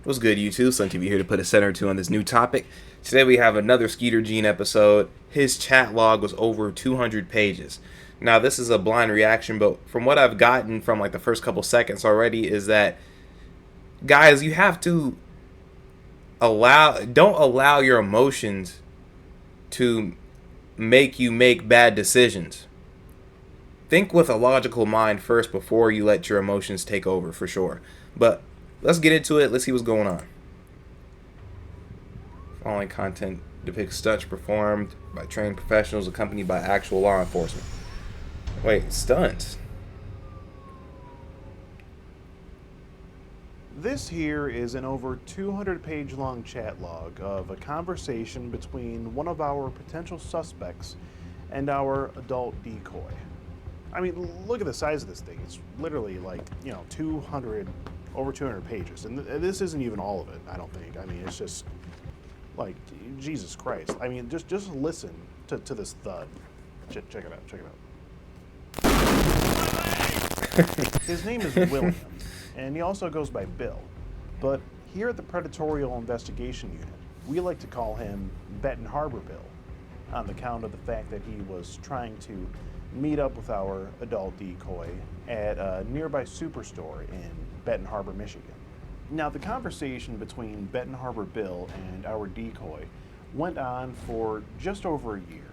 What's good, YouTube? SlimTv here to put a center or two on this new topic. Today we have another Skeeter Gene episode. His chat log was over 200 pages. Now, this is a blind reaction, but from what I've gotten from like the first couple seconds already is that, guys, you have to don't allow your emotions to make you make bad decisions. Think with a logical mind first before you let your emotions take over, for sure. But let's get into it. Let's see what's going on. Following content depicts stunts performed by trained professionals accompanied by actual law enforcement. Wait, stunts? This here is an over 200-page long chat log of a conversation between one of our potential suspects and our adult decoy. I mean, look at the size of this thing. It's literally like, 200, over 200 pages. And this isn't even all of it, I don't think. I mean, it's just like, Jesus Christ. I mean, just listen to this thud. Check it out, check it out. His name is William, and he also goes by Bill. But here at the Predatorial Investigation Unit, we like to call him Benton Harbor Bill, on the count of the fact that he was trying to meet up with our adult decoy at a nearby superstore in Benton Harbor, Michigan. Now, the conversation between Benton Harbor Bill and our decoy went on for just over a year.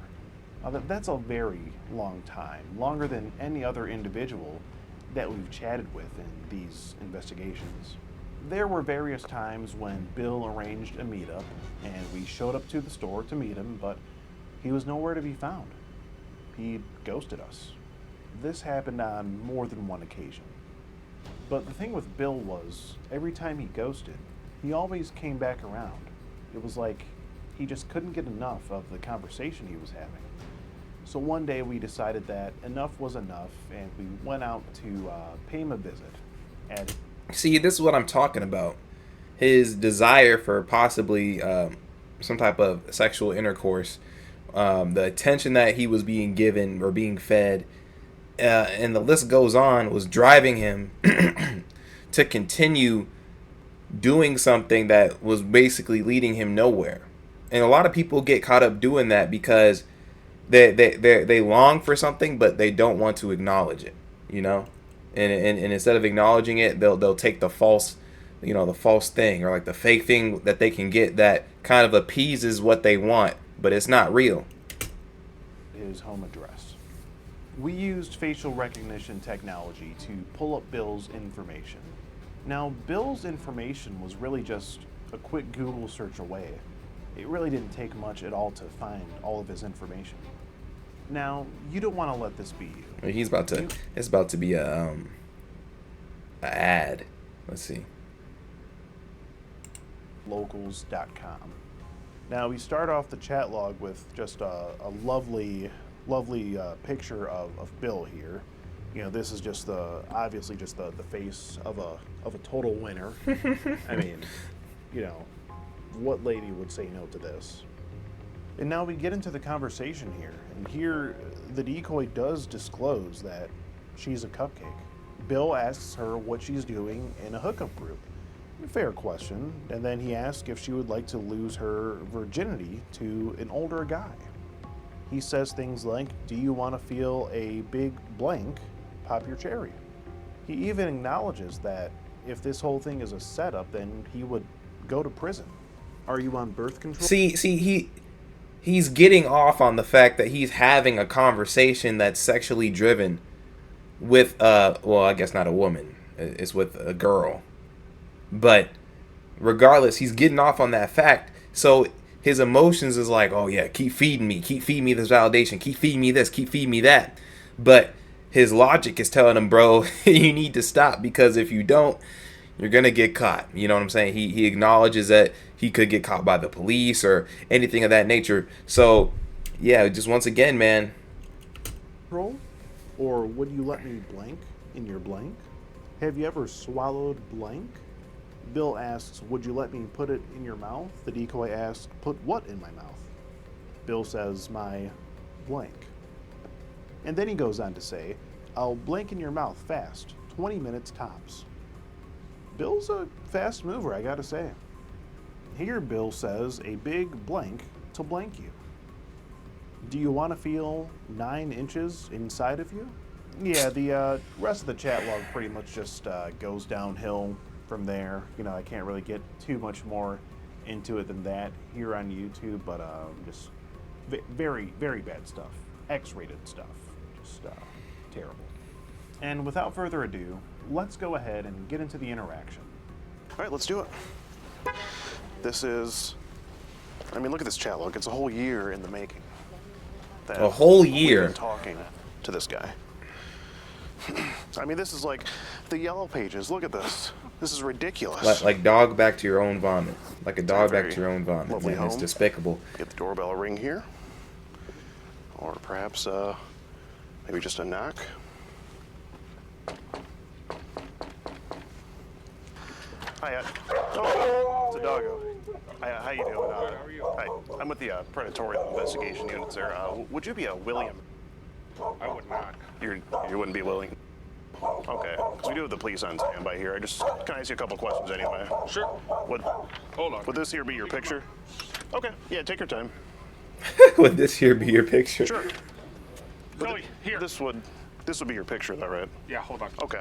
Now, that's a very long time, longer than any other individual that we've chatted with in these investigations. There were various times when Bill arranged a meetup, and we showed up to the store to meet him, but he was nowhere to be found. He ghosted us. This happened on more than one occasion. But the thing with Bill was, every time he ghosted, he always came back around. It was like he just couldn't get enough of the conversation he was having. So one day we decided that enough was enough, and we went out to pay him a visit. And See, this is what I'm talking about. His desire for possibly some type of sexual intercourse, the attention that he was being given or being fed, and the list goes on, was driving him to continue doing something that was basically leading him nowhere. And a lot of people get caught up doing that because they long for something, but they don't want to acknowledge it, And instead of acknowledging it, they'll take the false, the false thing or like the fake thing that they can get that kind of appeases what they want, but it's not real. his home address. We used facial recognition technology to pull up Bill's information. Now, Bill's information was really just a quick Google search away. It really didn't take much at all to find all of his information. Now, you don't want to let this be you. It's about to be a ad. Let's see. Locals.com. Now, we start off the chat log with just a lovely picture of Bill here. This is just obviously just the face of a total winner. I mean, what lady would say no to this? And now we get into the conversation here, and here the decoy does disclose that she's a cupcake. Bill asks her what she's doing in a hookup group. Fair question. And then he asks if she would like to lose her virginity to an older guy. He says things like, "Do you want to feel a big blank? Pop your cherry." He even acknowledges that if this whole thing is a setup, then he would go to prison. Are you on birth control? He's getting off on the fact that he's having a conversation that's sexually driven with I guess not a woman. It's with a girl. But regardless, he's getting off on that fact. So his emotions is like, oh yeah, keep feeding me this validation, keep feeding me this, keep feeding me that. But his logic is telling him, bro, you need to stop, because if you don't, you're gonna get caught. You know what I'm saying? He acknowledges that he could get caught by the police or anything of that nature. So yeah, just once again, man. Or would you let me blank in your blank? Have you ever swallowed blank? Bill asks, would you let me put it in your mouth? The decoy asks, put what in my mouth? Bill says, my blank. And then he goes on to say, I'll blank in your mouth fast, 20 minutes tops. Bill's a fast mover, I gotta say. Here, Bill says a big blank to blank you. Do you want to feel 9 inches inside of you? Yeah, the rest of the chat log pretty much just goes downhill from there. You know, I can't really get too much more into it than that here on YouTube, but just very, very bad stuff. X-rated stuff. Just terrible. And without further ado, let's go ahead and get into the interaction. All right, let's do it. This is, I mean, look at this chat log. It's a whole year in the making. A whole We've year? been talking to this guy. I mean, this is like the yellow pages. Look at this. This is ridiculous. Like dog back to your own vomit. Like a dog back Very to your own vomit. lovely Man, it's home. despicable. Get the doorbell ring here. Or perhaps maybe just a knock. Hi, oh, it's a doggo. Hi, how you doing? How are you? Hi, I'm with the Predatorial Investigation Unit, sir. Would you be a William? I would not. You wouldn't be willing. Okay, because we do have the police on standby here. Can I ask you a couple questions anyway? Sure. Would Hold on. this here be your picture? Okay, yeah, take your time. Would this here be your picture? Sure. Zoe, here. This would be your picture, though, right? Yeah, hold on. Okay.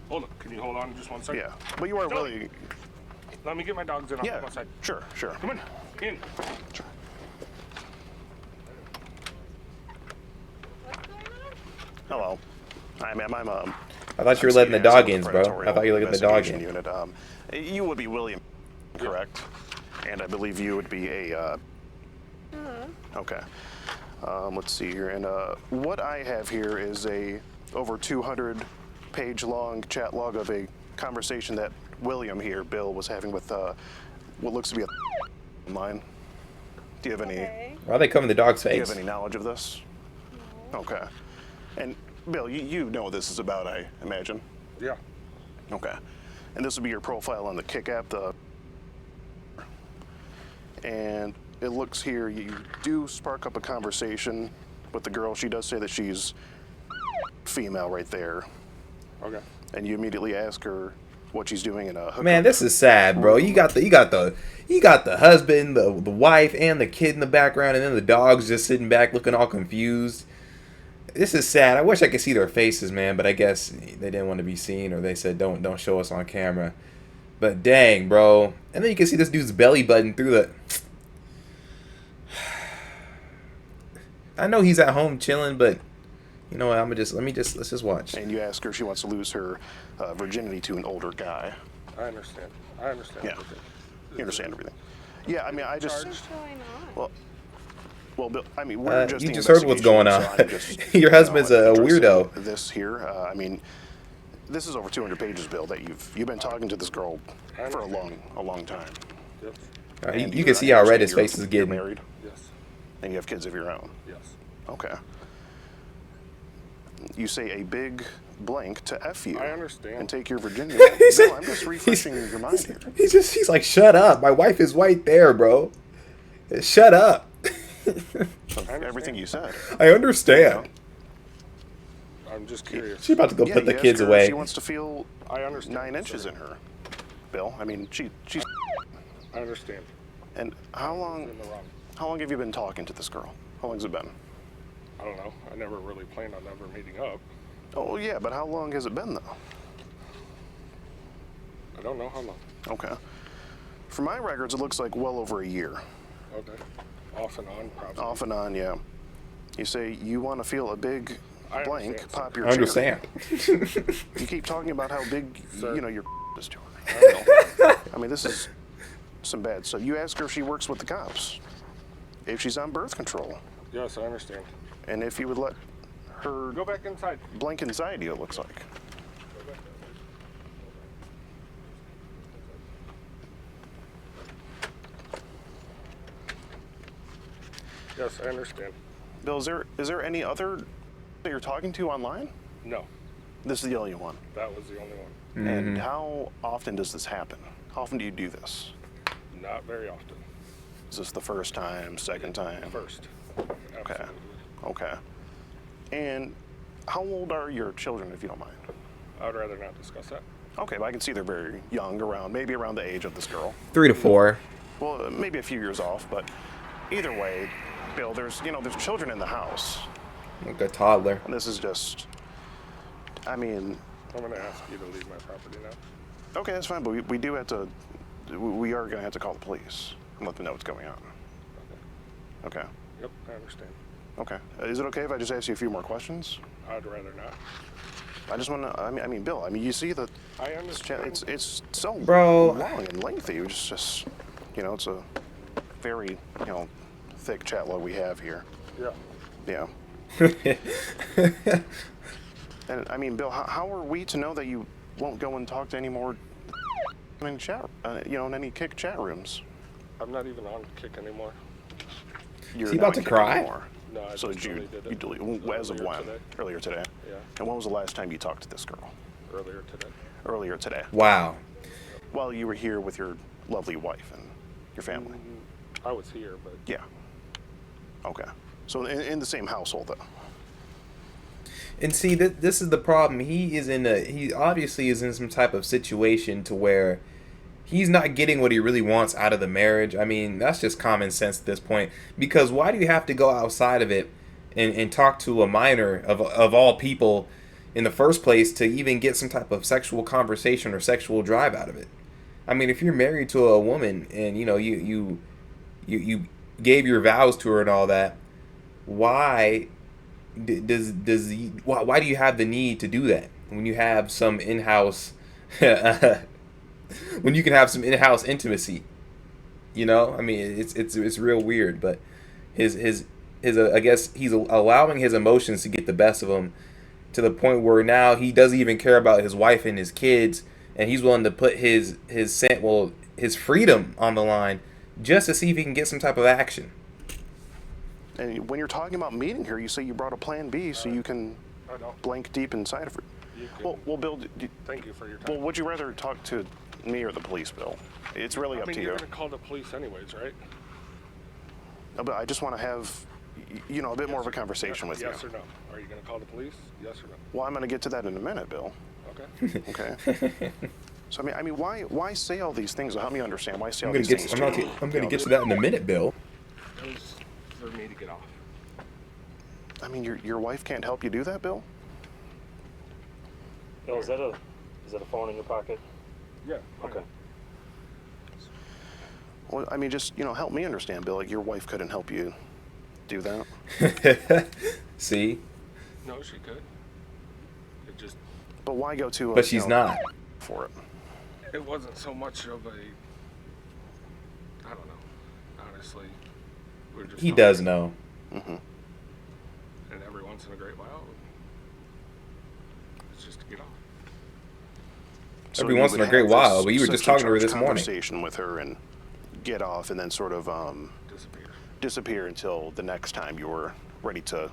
Hold on. Can you hold on just one second? Yeah, but you are Zoe. willing. Let me get my dogs in on Yeah. one side. Sure. Come on. In. Sure. Hello. Hi, ma'am. I'm I thought you were letting the dog in, bro. I thought you were letting the dog in. Unit. You would be William, correct? And I believe you would be a. Okay. Let's see here, and what I have here is a over 200-page long chat log of a conversation that William here, Bill, was having with what looks to be a mine. Do you have any? Okay. Why are they covering the dog's Do you face? have any knowledge of this? No. Okay. And Bill, you know what this is about, I imagine. Yeah. Okay. And this would be your profile on the Kick app. And it looks here you do spark up a conversation with the girl. She does say that she's female right there, Okay. and you immediately ask her what she's doing in a hookup. Man, this is sad, bro. You got the husband, the wife, and the kid in the background, and then the dog's just sitting back looking all confused. This is sad. I wish I could see their faces, man, but I guess they didn't want to be seen, or they said don't show us on camera. But dang, bro. And then you can see this dude's belly button through the. I know he's at home chilling, but you know what? Let's just watch. And you ask her if she wants to lose her virginity to an older guy. I understand. Yeah. everything. You understand everything? Yeah, I mean, I just. What's going on? Well, Bill, I mean, we're just. You the just heard what's going on. investigation, so I'm just, Your husband's a addressing weirdo. This here, I mean, this is over 200 pages, Bill. That you've been talking to this girl for a long time. Yes. And You can see how red his you're- face is You're getting. married, Yes. and you have kids of your own. Yes. Okay. You say a big blank to F you. I understand. And take your virginity. He said- No, I'm just refreshing your mind here. He's like, shut up. My wife is right there, bro. Shut up. Everything you said. I understand. I'm just curious. She's about to go Yeah, put the you ask kids her if away. She wants to feel I understand. 9 inches sir. in her. Bill, I mean, she's. I understand. And how long? You're in the wrong. How long have you been talking to this girl? How long has it been? I don't know. I never really planned on ever meeting up. Oh yeah, but how long has it been though? I don't know how long. Okay. For my records, it looks like well over a year. Okay. Off and on, probably. Off and on, yeah. You say you want to feel a big I blank understand, pop sir. your I understand. cherry. You keep talking about how big, Sir. you know, your is to her. I know. I mean, this is some bad stuff. You ask her if she works with the cops, if she's on birth control, Yes, I understand. and if you would let her Go back inside. blank anxiety, it looks like. Yes, I understand. Bill, is there any other that you're talking to online? No, This is the only one. that was the only one. Mm-hmm. And how often does this happen? How often do you do this? Not very often. Is this the first time, second time? First. Okay. Absolutely. Okay. And how old are your children, if you don't mind? I would rather not discuss that. Okay, but I can see they're very young, maybe around the age of this girl. 3 to 4. Well, maybe a few years off, but either way, Bill, there's children in the house. Like a toddler. And this is just, I mean, I'm going to ask you to leave my property now. okay, that's fine, but we do have to, we are going to have to call the police and let them know what's going on. Okay. Okay. Yep, I understand. Okay. Is it okay if I just ask you a few more questions? I'd rather not. I just want to, I mean, Bill, you see that I understand. it's so Bro. long and lengthy. It's just, it's a very, thick chat log we have here. Yeah. Yeah. And I mean, Bill, how are we to know that you won't go and talk to any more in chat, in any Kick chat rooms? I'm not even on Kick anymore. You're Is he not about to on Kick cry? anymore. No, I So just deleted it. you delete as of Earlier when? today. Earlier today. Yeah, And when was the last time you talked to this girl? earlier today. Earlier today. Wow. While you were here with your lovely wife and your family. I was here, but Yeah. Okay. So in the same household, though. And see, this is the problem. He obviously is in some type of situation to where he's not getting what he really wants out of the marriage. I mean, that's just common sense at this point. Because why do you have to go outside of it and talk to a minor of all people in the first place to even get some type of sexual conversation or sexual drive out of it? I mean, if you're married to a woman and you gave your vows to her and all that, why why do you have the need to do that when you have some in-house when you can have some in-house intimacy? I mean, it's real weird. But his I guess he's allowing his emotions to get the best of him to the point where now he doesn't even care about his wife and his kids, and he's willing to put his freedom on the line just to see if he can get some type of action. And when you're talking about meeting her, you say you brought a plan B so you can I don't. blank deep inside of her. You can, Well, Bill, thank you for your time. well, would you rather talk to me or the police, Bill? It's really I up mean, to you're you. going to call the police anyways, right? No, but I just want to have, a bit more of a conversation with you. Yes or no? Are you going to call the police? Yes or no? Well, I'm going to get to that in a minute, Bill. Okay. Okay. So I mean, why say all these things? Help me understand. Why say I'm all gonna these get things? I'm gonna get to that in a minute, Bill. It was for me to get off. I mean, your wife can't help you do that, Bill? Bill, is that a phone in your pocket? Yeah. Okay. Well, I mean, just help me understand, Bill. Like your wife couldn't help you do that. See, No, she could. It just, But why go to? but she's not. For it. it wasn't so much of a, I don't know. Honestly, we're just. He talking, does know. Mm-hmm. And every once in a great while, it's just to get off. Every you once would in a great have while, this but you were just sexually talking to her charged this morning. Conversation with her and get off, and then sort of Disappear. disappear until the next time you were ready to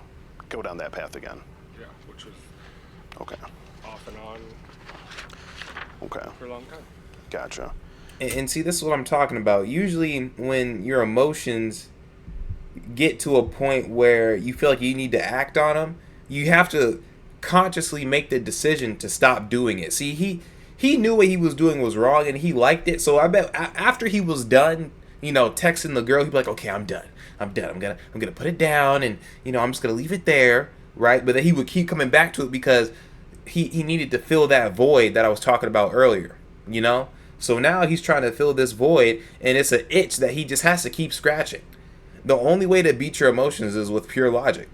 go down that path again. Yeah, which was Okay. off and on Okay. for a long time. Gotcha. And see, this is what I'm talking about. Usually, when your emotions get to a point where you feel like you need to act on them, you have to consciously make the decision to stop doing it. See, he knew what he was doing was wrong, and he liked it. So I bet after he was done, texting the girl, he'd be like, "Okay, I'm done. I'm gonna put it down, and I'm just gonna leave it there, right?" But then he would keep coming back to it because he needed to fill that void that I was talking about earlier. So now he's trying to fill this void, and it's an itch that he just has to keep scratching. The only way to beat your emotions is with pure logic,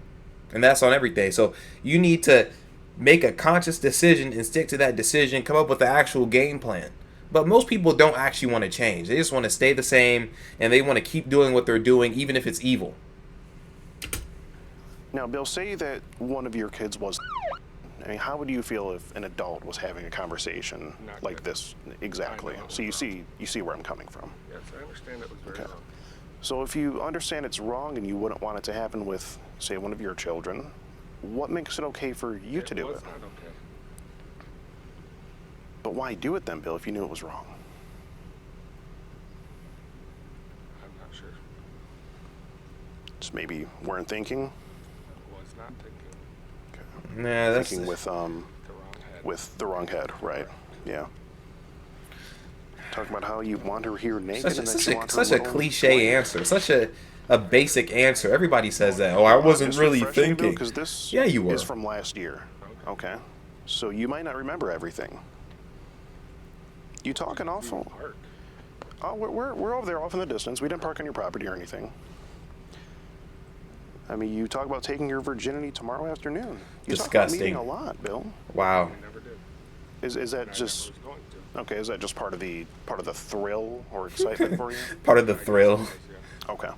and that's on everything. So you need to make a conscious decision and stick to that decision, come up with the actual game plan. But most people don't actually want to change. They just want to stay the same, and they want to keep doing what they're doing, even if it's evil. Now, Bill, say that one of your kids was. I mean, how would you feel if an adult was having a conversation Not like good. this? Exactly. I know. So you see where I'm coming from. Yes, I understand it was very Okay. wrong. So if you understand it's wrong and you wouldn't want it to happen with, say, one of your children, what makes it okay for you to do was it? not okay. But why do it then, Bill, if you knew it was wrong? I'm not sure. Just maybe weren't thinking. Was not thinking Okay. Nah, that's Thinking the wrong head. with the wrong head, right? Yeah. Talk about how you want her here naked Such a, and that such you a, want her such a little cliche answer. Such a basic answer. Everybody says that. Oh, I wasn't Just really refreshing, Bill, thinking. because this Yeah, you were. is from last year. Okay. So you might not remember everything. You talk an awful. Park. Oh, we're over there off in the distance. We didn't park on your property or anything. I mean, you talk about taking your virginity tomorrow afternoon. You talk about Disgusting. meeting a lot, Bill. Wow. I never did. Is that And I just never was going to. okay? Is that just part of the thrill or excitement for you? Part of the I guess thrill. it was, yeah. Okay.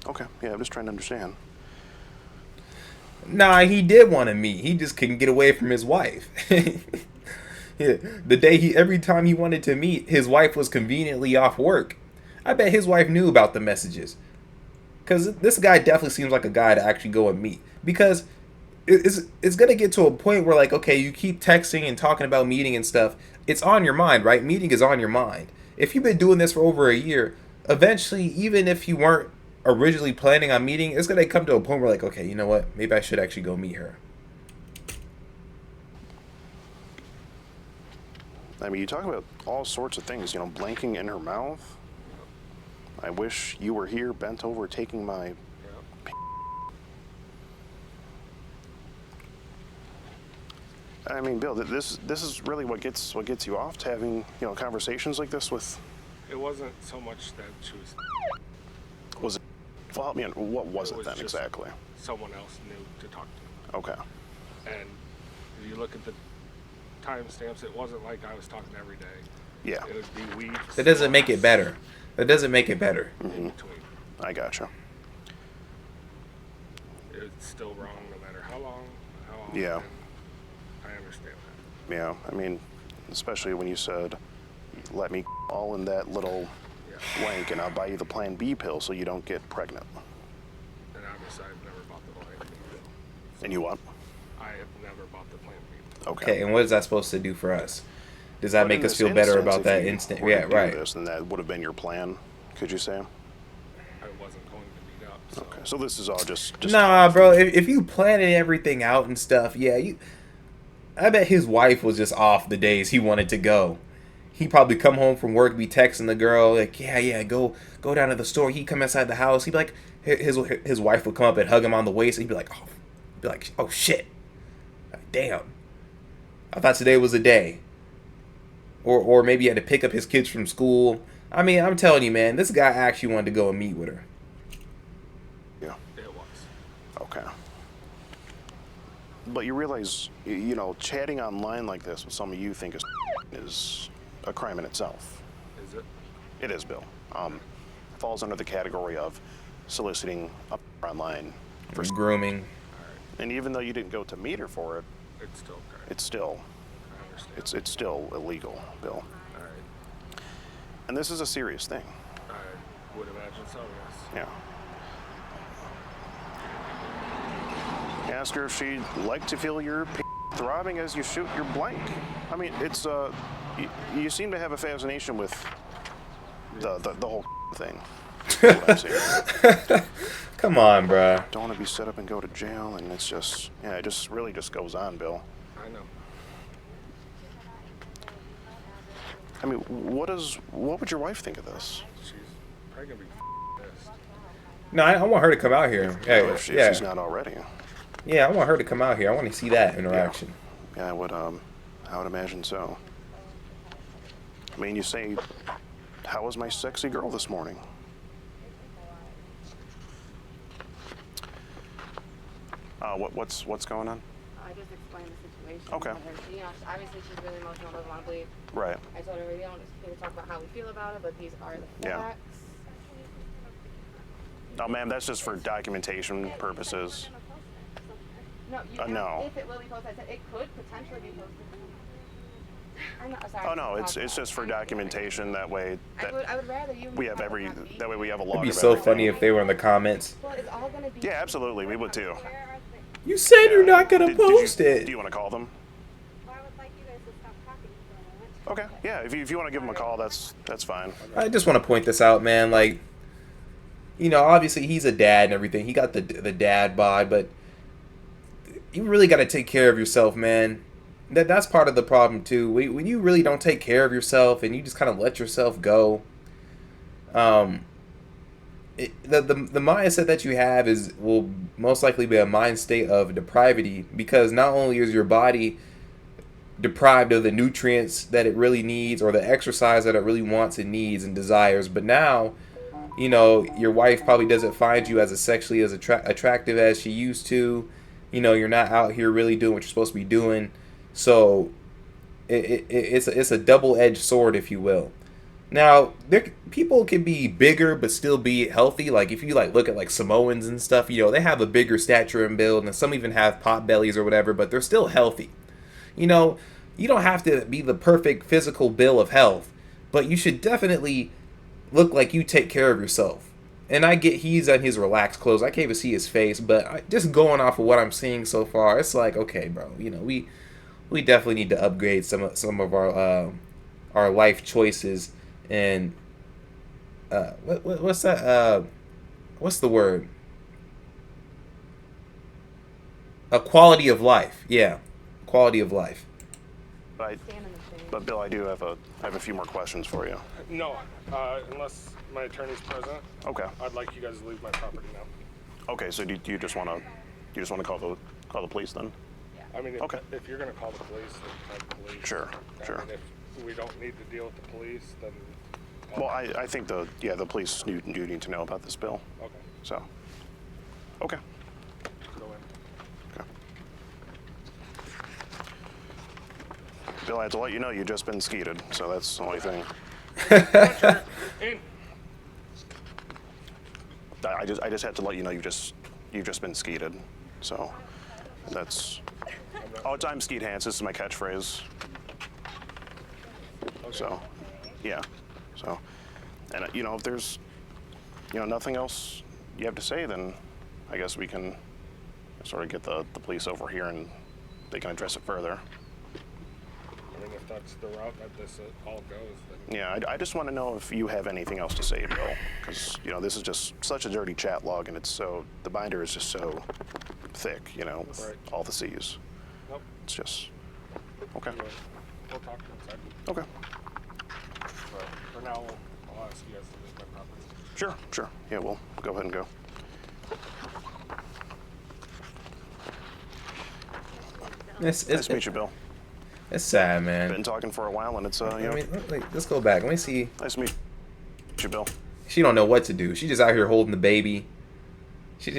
Okay. Yeah, I'm just trying to understand. Nah, he did want to meet. He just couldn't get away from his wife. Yeah, every time he wanted to meet, his wife was conveniently off work. I bet his wife knew about the messages. Because this guy definitely seems like a guy to actually go and meet. Because it's going to get to a point where, like, okay, you keep texting and talking about meeting and stuff. It's on your mind, right? Meeting is on your mind. If you've been doing this for over a year, eventually, even if you weren't originally planning on meeting, it's going to come to a point where, like, okay, you know what? Maybe I should actually go meet her. I mean, you talk about all sorts of things. You know, blanking in her mouth. I wish you were here, bent over, taking my. Yeah. I mean, Bill, this is really what gets you off to having conversations like this with. It wasn't so much that she was. Was it? Well, I mean, what was It it was then just exactly? Someone else knew to talk to. Okay. And if you look at the timestamps, it wasn't like I was talking every day. Yeah. It would be weeks. That doesn't make it months better. That doesn't make it better. In between. I gotcha. It's still wrong no matter how long, how often. Yeah. I understand that. Yeah. I mean, especially when you said, "Let me all in that little Yeah. blank, and I'll buy you the Plan B pill so you don't get pregnant." And obviously, I've never bought the Plan B. And you what? I have never bought the Plan B. Okay, and what is that supposed to do for us? Does that But make in us this feel better instance, about if that you instant? were Yeah, to do right. This, then that would have been your plan. Could you say? I wasn't going to meet up. So. Okay. So this is all just Nah, bro. If you planning everything out and stuff, yeah, I bet his wife was just off the days he wanted to go. He probably come home from work, be texting the girl like, yeah, go down to the store. He'd come inside the house. He'd be like, his wife would come up and hug him on the waist. He'd be like, oh shit, damn. I thought today was a day. Or maybe he had to pick up his kids from school. I mean, I'm telling you, man, this guy actually wanted to go and meet with her. Yeah. It was. Okay. But you realize, chatting online like this with someone you think is a crime in itself. Is it? It is, Bill. Falls under the category of soliciting up online. Grooming. And even though you didn't go to meet her for it, It's still okay. it's still I understand. it's still illegal, Bill. All right. And this is a serious thing. I would imagine so, yes. Yeah. Ask her if she'd like to feel your throbbing as you shoot your blank. I mean, it's you seem to have a fascination with the whole thing. What I'm saying. Come on, bruh. Don't want to be set up and go to jail, and it's just it just really just goes on, Bill. I know. I mean, what would your wife think of this? She's probably going to be pissed. No, I want her to come out here. Yeah, If yeah. she's not already. Yeah, I want her to come out here. I want to see that interaction. Yeah, I would imagine so. I mean, you say, "How was my sexy girl this morning?" What's going on? I just explained the situation. Okay. With her. Obviously she's really emotional, doesn't want to bleed. Right. I told her we don't need to talk about how we feel about it, but these are the Yeah. facts. No, ma'am, that's just for documentation purposes. No, no. If it will be posted, I said it could potentially be posted. I'm not sorry. Oh no, it's just for documentation. That way, I would rather you. we have talk about me. that way we have a log It'd be of so everything. funny if they were in the comments. Well, it's all gonna be. Yeah, absolutely, we would too. You said you're not gonna Did post you, it. Do you want to call them? I would like you guys to stop talking for a moment. Okay. Yeah, if you want to give them a call, that's fine. I just want to point this out, man. Like, obviously he's a dad and everything. He got the dad bod, but you really got to take care of yourself, man. that's part of the problem too. When you really don't take care of yourself and you just kind of let yourself go, the mindset that you have will most likely be a mind state of depravity, because not only is your body deprived of the nutrients that it really needs or the exercise that it really wants and needs and desires, but now, your wife probably doesn't find you as sexually as attractive as she used to. You're not out here really doing what you're supposed to be doing. So it's a double-edged sword, if you will. Now, people can be bigger but still be healthy. Like if you look at Samoans and stuff, they have a bigger stature and build, and some even have pot bellies or whatever, but they're still healthy. You don't have to be the perfect physical bill of health, but you should definitely look like you take care of yourself. And I get he's on his relaxed clothes. I can't even see his face, but just going off of what I'm seeing so far, it's like, okay, bro, we definitely need to upgrade some of our life choices. And what's that? What's the word? A quality of life. Yeah, quality of life. But Bill, I have a few more questions for you. No, unless my attorney's present. Okay. I'd like you guys to leave my property now. Okay. So do you just want to call the police then? I mean, Okay. if you're going to call the police, then call the police. Sure. I mean, if we don't need to deal with the police, then. Well, I think the police do need to know about this, Bill. Okay. So. Okay. Go in. Okay. Bill, I had to let you know you've just been skeeted, so that's the only thing. In. I just had to let you know you've just been skeeted, so that's. Oh, I'm Skeet Hans. This is my catchphrase. Okay. So, yeah. So, and if there's, nothing else you have to say, then I guess we can sort of get the police over here and they can address it further. I mean, if that's the route that this all goes, then. Yeah, I just want to know if you have anything else to say, Bill, because this is just such a dirty chat log, and the binder is just so thick, with Right. all the C's. Nope. It's just okay. We'll talk inside. Okay. But for now, I'll ask you guys to leave my property. Sure. Yeah, we'll go ahead and go. Nice to meet you, Bill. It's sad, man. Been talking for a while, and it's I mean, let's go back. Let me see. Nice to meet you, Bill. She don't know what to do. She just out here holding the baby. She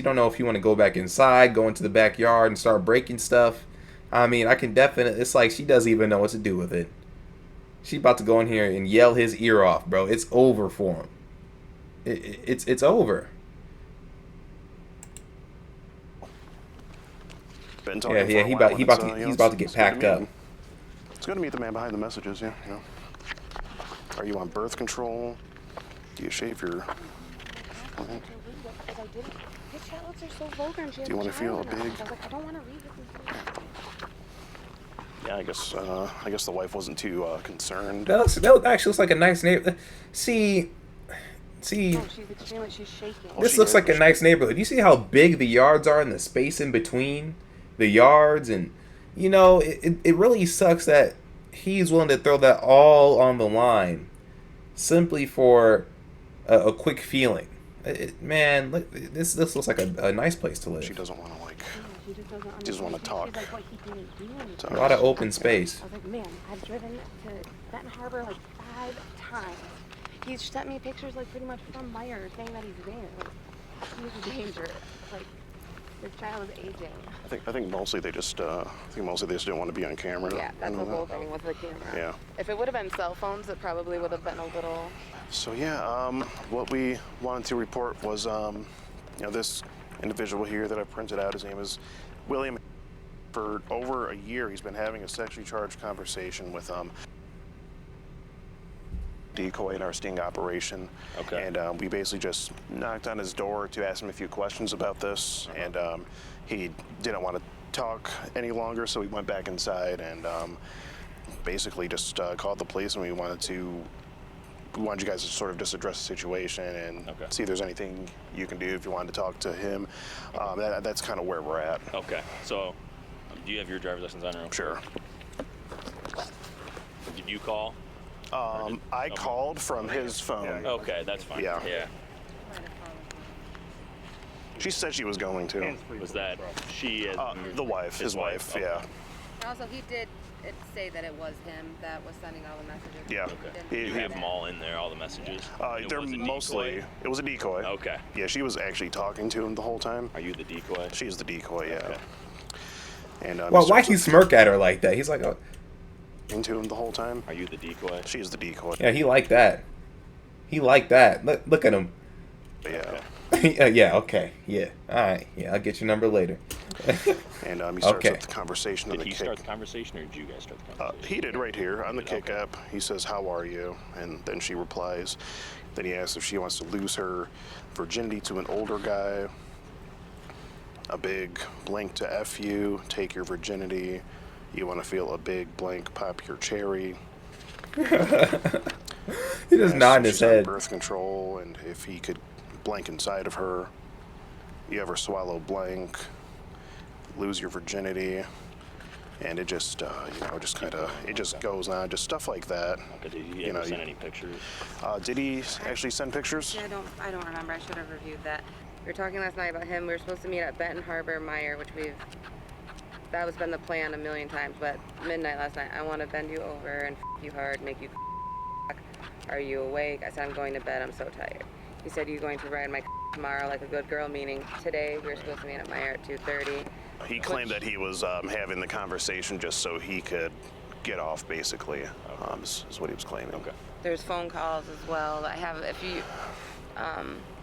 don't know if you want to go back inside, go into the backyard and start breaking stuff. I mean, I can definitely. It's like she doesn't even know what to do with it. She about to go in here and yell his ear off, bro. It's over for him. It's over. Been talking Yeah. for He's a while, about to get packed up. It's good to meet the man behind the messages. Yeah. Are you on birth control? Do you shave your? His childhoods are so vulgar, and she has Do you want to feel child in her big? eyes. I was like, I don't want to read this. Yeah, I guess the wife wasn't too concerned. That actually looks like a nice neighborhood. See. Oh, she's extremely, she's shaking. Oh, This she looks is? like a nice neighborhood. You see how big the yards are and the space in between the yards, and it really sucks that he's willing to throw that all on the line simply for a quick feeling. Man, look, this looks like a nice place to live. She doesn't want to She just doesn't understand. Just wanna talk. She's like, what, he didn't do anything. So- A lot of open space. I was like, man, I've driven to Benton Harbor like 5 times. He's sent me pictures like pretty much from Meyer saying that he's there. Like, he's dangerous. Like, his child is aging. I think mostly they just didn't want to be on camera. Yeah, that's the whole thing with the camera. Yeah. If it would have been cell phones, it probably would have been a little. So yeah, what we wanted to report was this individual here that I printed out. His name is William. For over a year, he's been having a sexually charged conversation with decoy in our sting operation. Okay. And we basically just knocked on his door to ask him a few questions about this, and he didn't want to talk any longer, so we went back inside and basically just called the police, and we wanted you guys to sort of just address the situation and see if there's anything you can do if you wanted to talk to him. That's kind of where we're at. Okay, so Do you have your driver's license on or? Sure. Did you call? I called from his phone. Okay, that's fine. Yeah. Yeah. She said she was going to. Was that she? The wife, his wife, Okay. yeah. Also, he did say that it was him that was sending all the messages. Yeah. Okay. You have them all in there, all the messages? It They're was a mostly, decoy? it was a decoy. Okay. Yeah, she was actually talking to him the whole time. Are you the decoy? She's the decoy, yeah. Okay. And Well, why he smirk at her like that? He's like, oh, into him the whole time. Are you the decoy? She's the decoy. yeah, he liked that. He liked that. Look at him. Yeah. Yeah, okay. Yeah. All right. Yeah, I'll get your number later. And he starts Okay. up the conversation on Did the he kick. start the conversation, or did you guys start the conversation? He did right here on the Okay. kick app. He says, "How are you?" And then she replies. Then he asks if she wants to lose her virginity to an older guy. A big blank to F you, take your virginity. You want to feel a big blank, pop your cherry. He just Asks if nodding his she's on head. birth control, and if he could blank inside of her. You ever swallow blank, lose your virginity, and it just, just kind of, it just goes on, just stuff like that. Okay, did he ever send any pictures? Did he actually send pictures? Yeah, I don't remember. I should have reviewed that. We were talking last night about him. We were supposed to meet at Benton Harbor Meyer, which that was been the plan a million times, but midnight last night, I want to bend you over and you hard, make you Are you awake? I said, I'm going to bed. I'm so tired. He said, you going to ride my tomorrow like a good girl, meaning today we were supposed to meet at Meyer at 2:30. He claimed that he was having the conversation just so he could get off, basically, is what he was claiming. Okay. There's phone calls as well. I have, if you,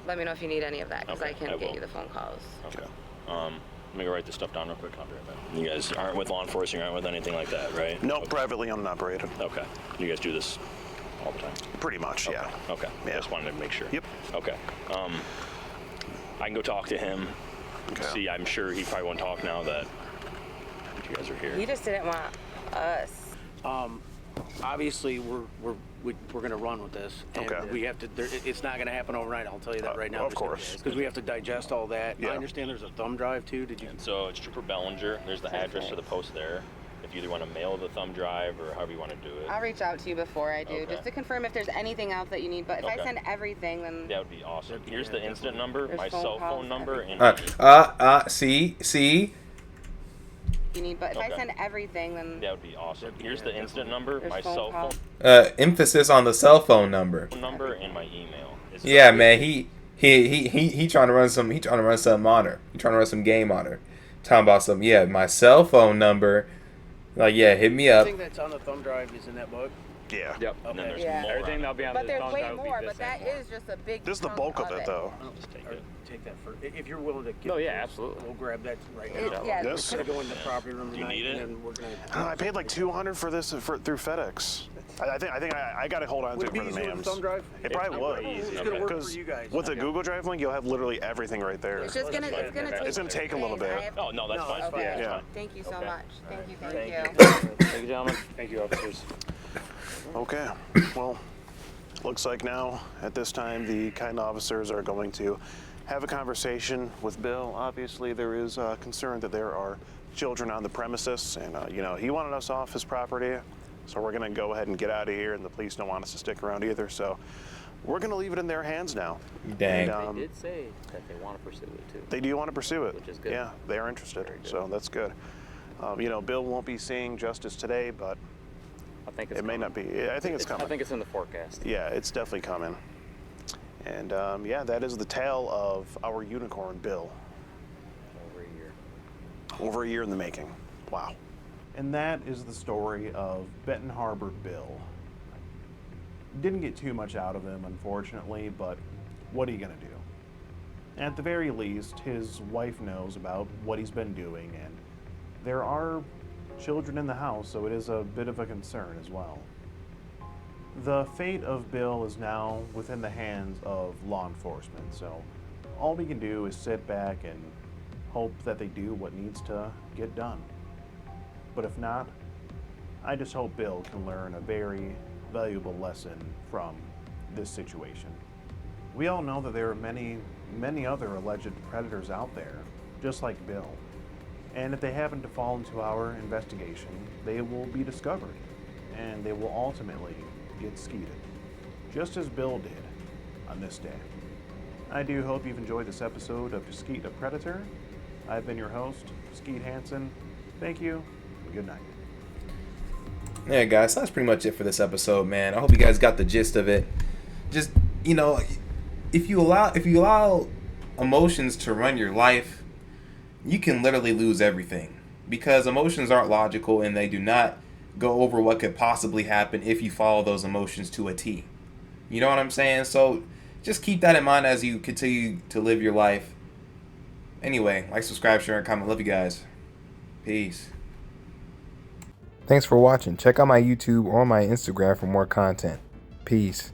let me know if you need any of that, because Okay, I can I get will. you the phone calls. Okay. Let me go write this stuff down real quick. I'll be right back. You guys aren't with law enforcement, you aren't with anything like that, right? No, Okay. privately owned and operated. Okay. You guys do this all the time? Pretty much, yeah. Okay. Yeah. I just wanted to make sure. Yep. Okay. I can go talk to him. Okay. See, I'm sure he probably won't talk now that you guys are here. He just didn't want us. Obviously, we're going to run with this, and Okay. we have to. It's not going to happen overnight. I'll tell you that right now. of course. because we have to digest all that. Yeah. I understand there's a thumb drive too. Did you? And so it's Trooper Bellinger. There's the address to the post there. If you either want to mail the thumb drive or however you want to do it. I'll reach out to you before I do, Okay. just to confirm if there's anything else that you need. But if I Okay. send everything, then That would be awesome. Here's the instant number, There's my phone cell calls, phone number, and See? you need. But if I Okay. send everything, then that would be awesome. Here's the instant number, There's my phone cell calls. Emphasis on the cell phone number. phone number, and my email. Is Yeah, that- man, he trying to run something on her. He trying to run some game on her. Talking about some, yeah, my cell phone number. Like, yeah, hit me up. Everything that's on the thumb drive is in that book. Yeah. Yep. And then Okay. there's Yeah. more. Everything on that'll be on but the there's phone way drive will be more. this but that and more. is just a big. This is the chunk bulk of it, though. I'll just take Or it. take that for if you're willing to. Give Oh, yeah, those, absolutely. We'll grab that right It, now. yeah, Yes. We're gonna go in the property room Do you tonight, need and it? then we're gonna. I paid like $200 for this through FedEx. I think I got to hold on to Would it it be for the easier with mams. the thumb drive? It probably would. It's Okay. gonna work for Because you guys. with the Okay. Google Drive link, you'll have literally everything right there. It's just gonna. It's gonna take. It's gonna take a little days. bit. I have- Oh, no, that's No, fine. that's fine. Okay. That's Yeah. fine. Thank you so Okay. much. Thank you. Thank Thank you, gentlemen. Thank you, officers. Okay. Well, looks like now at this time the kind officers are going to have a conversation with Bill. Obviously, there is concern that there are children on the premises, and he wanted us off his property, so we're going to go ahead and get out of here. And the police don't want us to stick around either, so we're going to leave it in their hands now. Dang. And, They did say that they want to pursue it too. they do want to pursue it. Which is good. Yeah, they are interested, Very good. so that's good. Bill won't be seeing justice today, but I think it's it may coming. not be. I think it's coming. I think it's in the forecast. Yeah, it's definitely coming. And that is the tale of our unicorn, Bill. Over a year. Over a year in the making. Wow. And that is the story of Benton Harbor Bill. Didn't get too much out of him, unfortunately, but what are you going to do? At the very least, his wife knows about what he's been doing, and there are children in the house, so it is a bit of a concern as well. The fate of Bill is now within the hands of law enforcement, so all we can do is sit back and hope that they do what needs to get done. But if not, I just hope Bill can learn a very valuable lesson from this situation. We all know that there are many other alleged predators out there, just like Bill. And if they happen to fall into our investigation, they will be discovered, and they will ultimately get skeeted, just as Bill did on this day. I do hope you've enjoyed this episode of To Skeet a Predator. I've been your host, Skeet Hansen. Thank you, and good night. Yeah, guys, that's pretty much it for this episode, man. I hope you guys got the gist of it. Just, you know, if you allow emotions to run your life, you can literally lose everything, because emotions aren't logical and they do not go over what could possibly happen if you follow those emotions to a T. You know what I'm saying? So just keep that in mind as you continue to live your life. Anyway, like, subscribe, share, and comment. Love you guys. Peace. Thanks for watching. Check out my YouTube or my Instagram for more content. Peace.